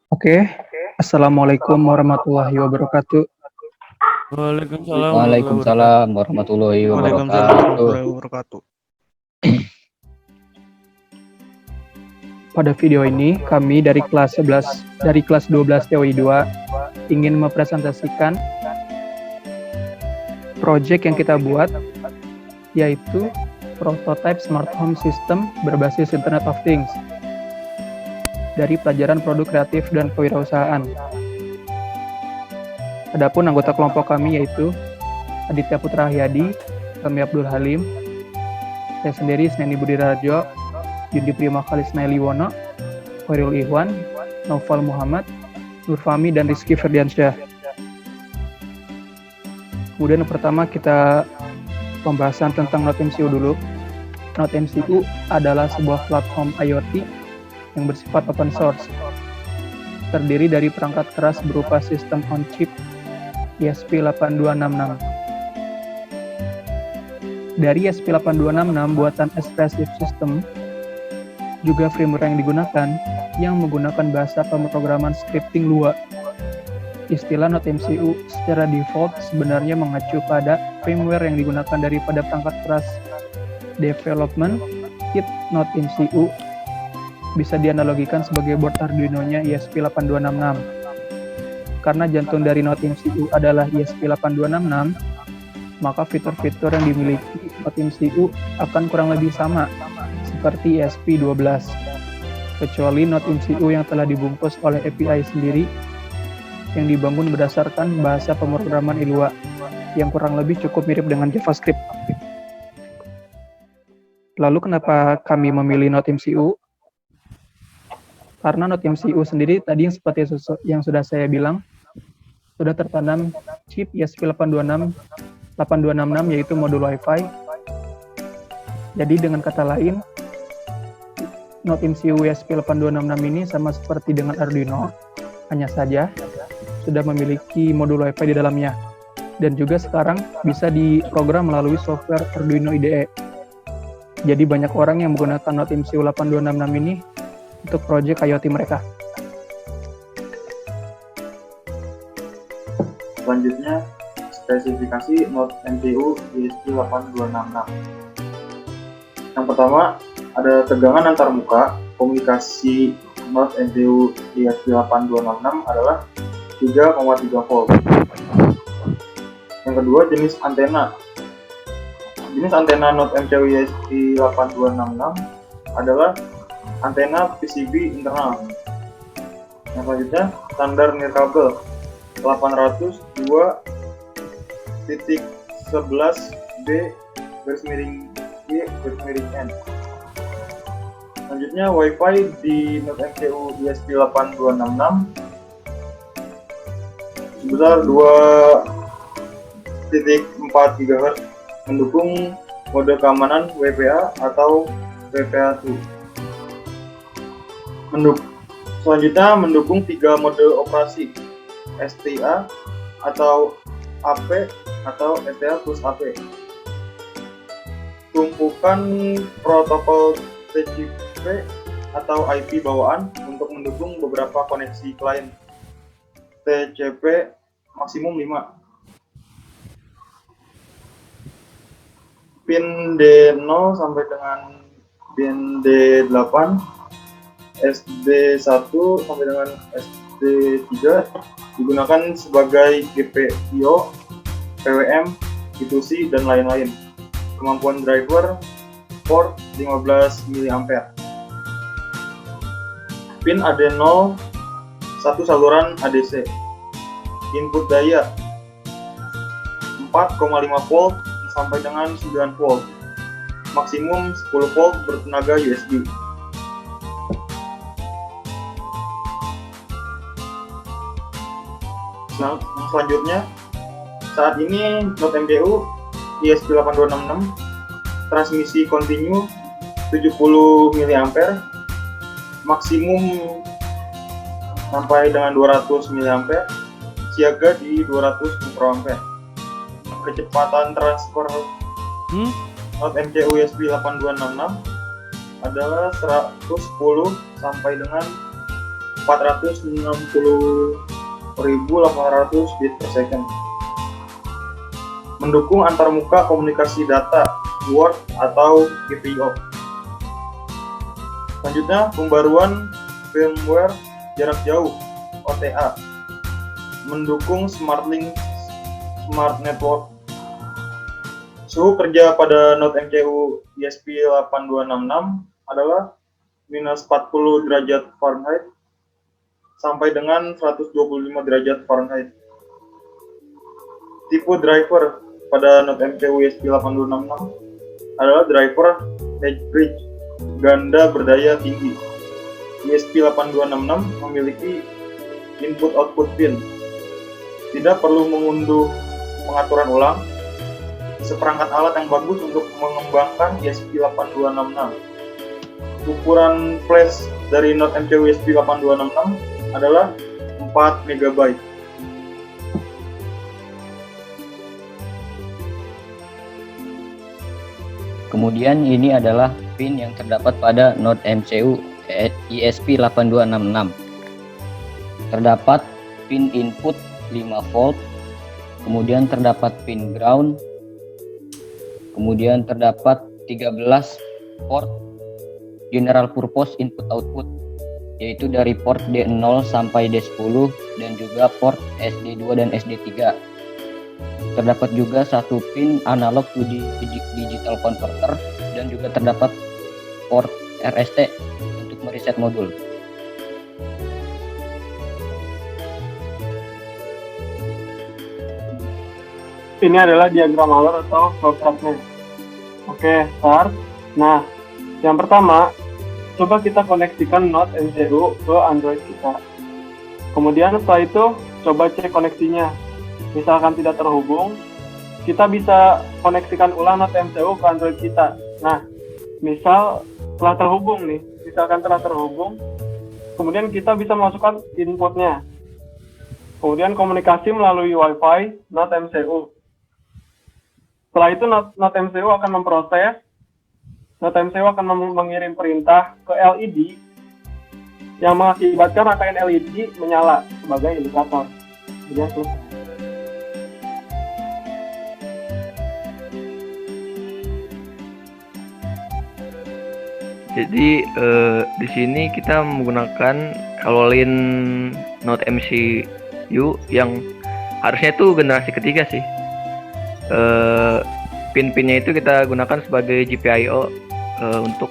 Oke, Assalamualaikum warahmatullahi wabarakatuh. Waalaikumsalam warahmatullahi wabarakatuh. Waalaikumsalam warahmatullahi Waalaikumsalam wabarakatuh. warahmatullahi wabarakatuh. Pada video ini, kami dari kelas 12 TOI 2 ingin mempresentasikan project yang kita buat, yaitu prototype smart home system berbasis Internet of Things dari pelajaran produk kreatif dan kewirausahaan. Adapun anggota kelompok kami yaitu Aditya Putra Ahyadi, Kami Abdul Halim, saya sendiri Sneni Budi Rajo, Yudi Prima Kalisna Liwono, Khairul Ikhwan, Naufal Muhammad, Nurfami, dan Rizky Ferdiansyah. Kemudian yang pertama kita pembahasan tentang NodeMCU dulu. NodeMCU adalah sebuah platform IoT yang bersifat open source. Terdiri dari perangkat keras berupa sistem on-chip ESP8266. Dari ESP8266 buatan Expressive System, juga firmware yang digunakan yang menggunakan bahasa pemrograman scripting Lua. Istilah NodeMCU secara default sebenarnya mengacu pada firmware yang digunakan daripada perangkat keras development kit NodeMCU. Bisa dianalogikan sebagai board Arduino-nya ESP8266. Karena jantung dari NodeMCU adalah ESP8266, maka fitur-fitur yang dimiliki NodeMCU akan kurang lebih sama seperti ESP12, kecuali NodeMCU yang telah dibungkus oleh API sendiri yang dibangun berdasarkan bahasa pemrograman Lua yang kurang lebih cukup mirip dengan JavaScript. Lalu kenapa kami memilih NodeMCU? Karena NodeMCU sendiri tadi yang seperti yang sudah saya bilang, sudah tertanam chip ESP8266 yaitu modul Wi-Fi. Jadi dengan kata lain, NodeMCU ESP8266 ini sama seperti dengan Arduino, hanya saja sudah memiliki modul Wi-Fi di dalamnya. Dan juga sekarang bisa diprogram melalui software Arduino IDE. Jadi banyak orang yang menggunakan NodeMCU 8266 ini untuk proyek IoT mereka. Selanjutnya, spesifikasi NodeMCU ESP8266. Yang pertama, ada tegangan antar muka. Komunikasi NodeMCU ESP8266 adalah 3,3 volt. Yang kedua, jenis antena. Jenis antena NodeMCU ESP8266 adalah antena PCB internal. Yang selanjutnya, standar nirkabel 802.11b/N. Selanjutnya, Wi-Fi di NodeMCU ESP8266 sebesar 2.4 GHz, mendukung mode keamanan WPA atau WPA2. Selanjutnya mendukung 3 mode operasi, STA atau AP atau STA plus AP. Tumpukan protokol TCP atau IP bawaan untuk mendukung beberapa koneksi klien TCP maksimum 5. Pin D0 sampai dengan pin D8, SD1 sampai dengan SD3 digunakan sebagai GPIO, PWM, I2C, dan lain-lain. Kemampuan driver port 15 mA. Pin AD0 1 saluran ADC. Input daya 4,5 volt sampai dengan 9 volt. Maksimum 10 volt bertenaga USB. Nah, selanjutnya, saat ini NodeMCU ESP8266 transmisi kontinu 70 mA, maksimum sampai dengan 200 mA, siaga di 200 mikroampere. Kecepatan transfer NodeMCU ESP8266 adalah 110 sampai dengan 460.800 bit per second. Mendukung antarmuka komunikasi data, Word atau GPIO. Selanjutnya, pembaruan firmware jarak jauh, OTA. Mendukung SmartLink Smart Network. Suhu kerja pada Note MCU ESP8266 adalah minus 40 derajat Fahrenheit sampai dengan 125 derajat Fahrenheit. Tipe driver pada Note MCU ESP8266 adalah driver edge bridge ganda berdaya tinggi. ESP8266 memiliki input-output pin. Tidak perlu mengunduh pengaturan ulang. Seperangkat alat yang bagus untuk mengembangkan ESP8266. Ukuran flash dari Note MCU ESP8266 adalah 4 MB. Kemudian ini adalah pin yang terdapat pada Note MCU ESP8266. Terdapat pin input 5 volt, kemudian terdapat pin ground, kemudian terdapat 13 port general purpose input output, yaitu dari port D0 sampai D10 dan juga port SD2 dan SD3. Terdapat juga satu pin analog to digital converter dan juga terdapat port RST untuk mereset modul. Ini adalah diagram alur atau flowchartnya. Oke, start. Nah, yang pertama, coba kita koneksikan Note MCU ke Android kita. Kemudian setelah itu, coba cek koneksinya. Misalkan tidak terhubung, kita bisa koneksikan ulang Note MCU ke Android kita. Nah, misal telah terhubung nih, misalkan telah terhubung, kemudian kita bisa masukkan inputnya. Kemudian komunikasi melalui Wi-Fi Note MCU. Setelah itu Note MCU akan memproses, Note MCU akan mengirim perintah ke LED yang mengakibatkan rangkaian LED menyala sebagai indikator. Kemudian selesai. Jadi di sini kita menggunakan Alolin Note MCU yang harusnya itu generasi ketiga sih. Pin-pinnya itu kita gunakan sebagai GPIO untuk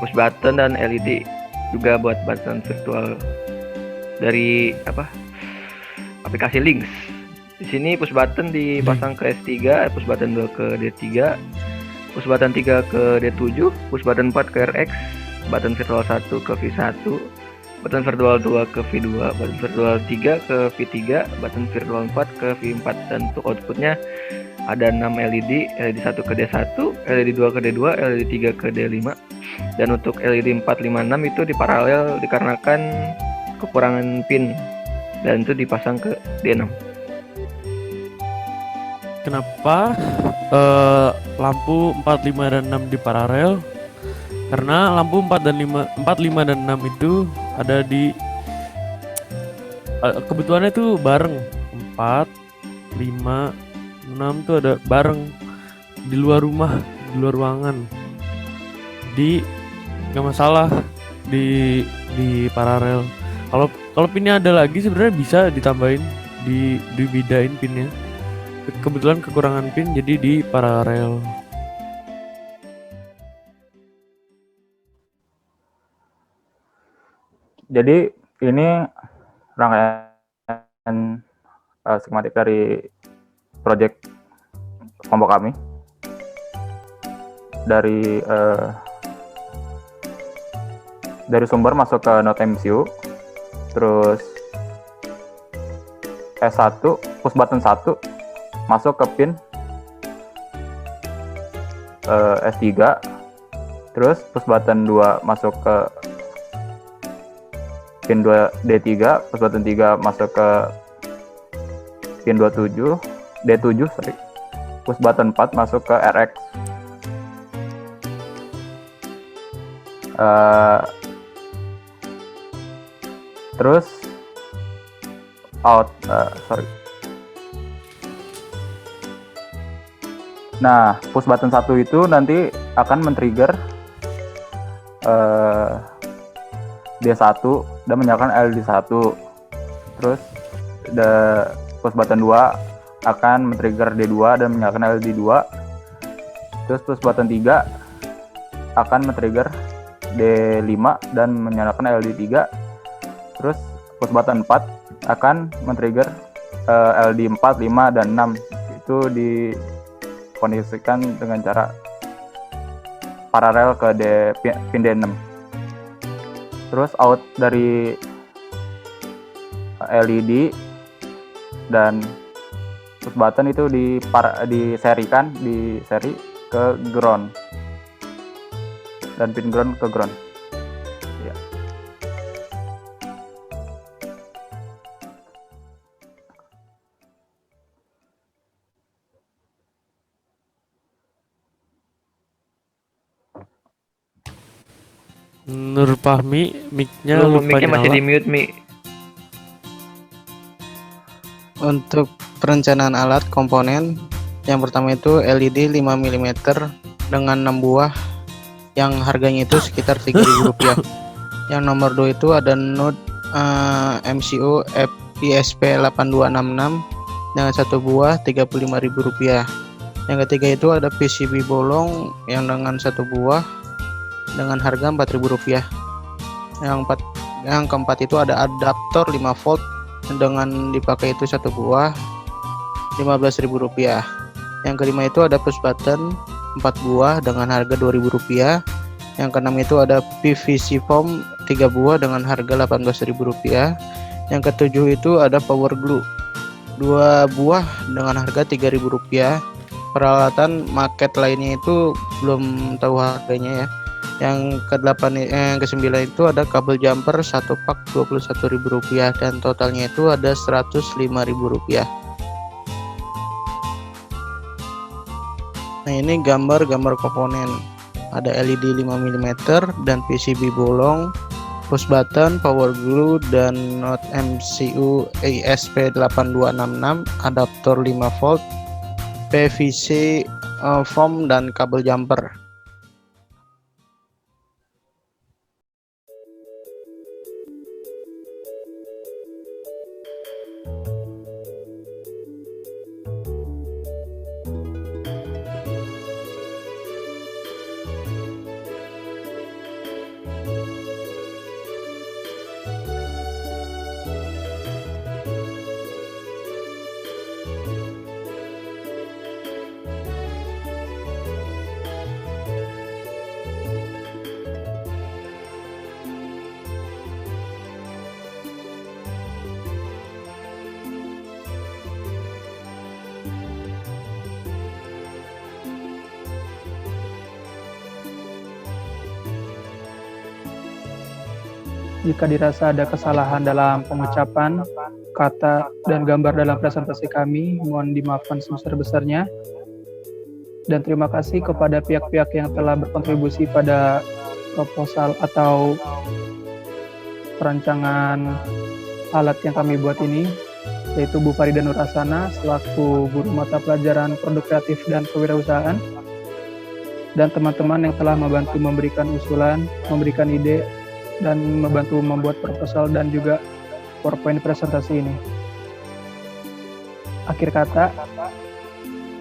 push button dan LED, juga buat button virtual dari aplikasi Links. Di sini push button dipasang ke S3, push button 2 ke D3, push button 3 ke D7, push button 4 ke RX, button virtual 1 ke V1, button virtual 2 ke V2, button virtual 3 ke V3, button virtual 4 ke V4, dan untuk outputnya ada 6 LED, LED 1 ke D1, LED 2 ke D2, LED 3 ke D5, dan untuk LED 4, 5, 6 itu diparalel dikarenakan kekurangan pin, dan itu dipasang ke D6. Kenapa lampu 4, 5, dan 6 diparalel? Karena lampu 4, 5, dan 6 itu ada di kebutuhannya itu bareng. 4, 5, 6 tuh ada bareng di luar rumah, di luar ruangan. Jadi nggak masalah di paralel. Kalau pinnya ada lagi sebenarnya bisa ditambahin, dibedain pinnya. Kebetulan kekurangan pin jadi di paralel. Jadi ini rangkaian skematik dari project kelompok kami. Dari sumber masuk ke Note MCU, terus S1 push button 1 masuk ke pin S3, terus push button 2 masuk ke pin 2 D3, push button 3 masuk ke pin D7, push button 4 masuk ke RX. Terus sorry. Nah, push button 1 itu nanti akan men-trigger D1 dan menyalakan LED 1. Terus push button 2 akan men-trigger D2 dan menyalakan LED 2. Terus push button 3 akan men-trigger D5 dan menyalakan LED 3. Terus push button 4 akan men-trigger LED 4, 5, dan 6. Itu dikondisikan dengan cara paralel ke pin D6. Terus out dari LED dan push button itu diserikan ke ground dan pin ground ke ground. Ya. Nur Fahmi, mic-nya Lu lupa mic-nya masih nyala. di mute, Mi. Untuk perencanaan alat komponen, yang pertama itu LED 5 mm dengan 6 buah yang harganya itu sekitar Rp3.000. Yang nomor 2 itu ada node MCU ISP8266 dengan 1 buah Rp35.000. Yang ketiga itu ada PCB bolong yang dengan 1 buah dengan harga Rp4.000. Yang keempat itu ada adaptor 5 volt dengan dipakai itu 1 buah Rp15.000. Yang kelima itu ada push button 4 buah dengan harga Rp2.000. Yang keenam itu ada PVC foam 3 buah dengan harga Rp18.000. Yang ketujuh itu ada power glue 2 buah dengan harga Rp3.000. Peralatan market lainnya itu belum tahu harganya ya. Yang ke-9 itu ada kabel jumper 1 pak Rp21.000 dan totalnya itu ada Rp105.000. Nah, ini gambar komponen. Ada LED 5 mm dan PCB bolong, push button, power glue, dan not MCU ISP8266, adaptor 5 volt, PVC foam, dan kabel jumper. Jika dirasa ada kesalahan dalam pengucapan, kata, dan gambar dalam presentasi kami, mohon dimaafkan sebesar-besarnya. Dan terima kasih kepada pihak-pihak yang telah berkontribusi pada proposal atau perancangan alat yang kami buat ini, yaitu Bu Farida Nurasana selaku guru mata pelajaran produk kreatif dan kewirausahaan, dan teman-teman yang telah membantu memberikan usulan, memberikan ide, dan membantu membuat proposal dan juga PowerPoint presentasi ini. Akhir kata,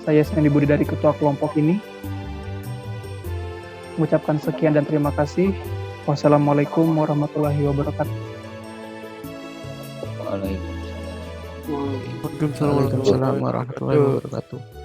saya Sendi Budi dari ketua kelompok ini mengucapkan sekian dan terima kasih. Wassalamualaikum warahmatullahi wabarakatuh. Waalaikumsalam. Waalaikumsalam warahmatullahi wabarakatuh.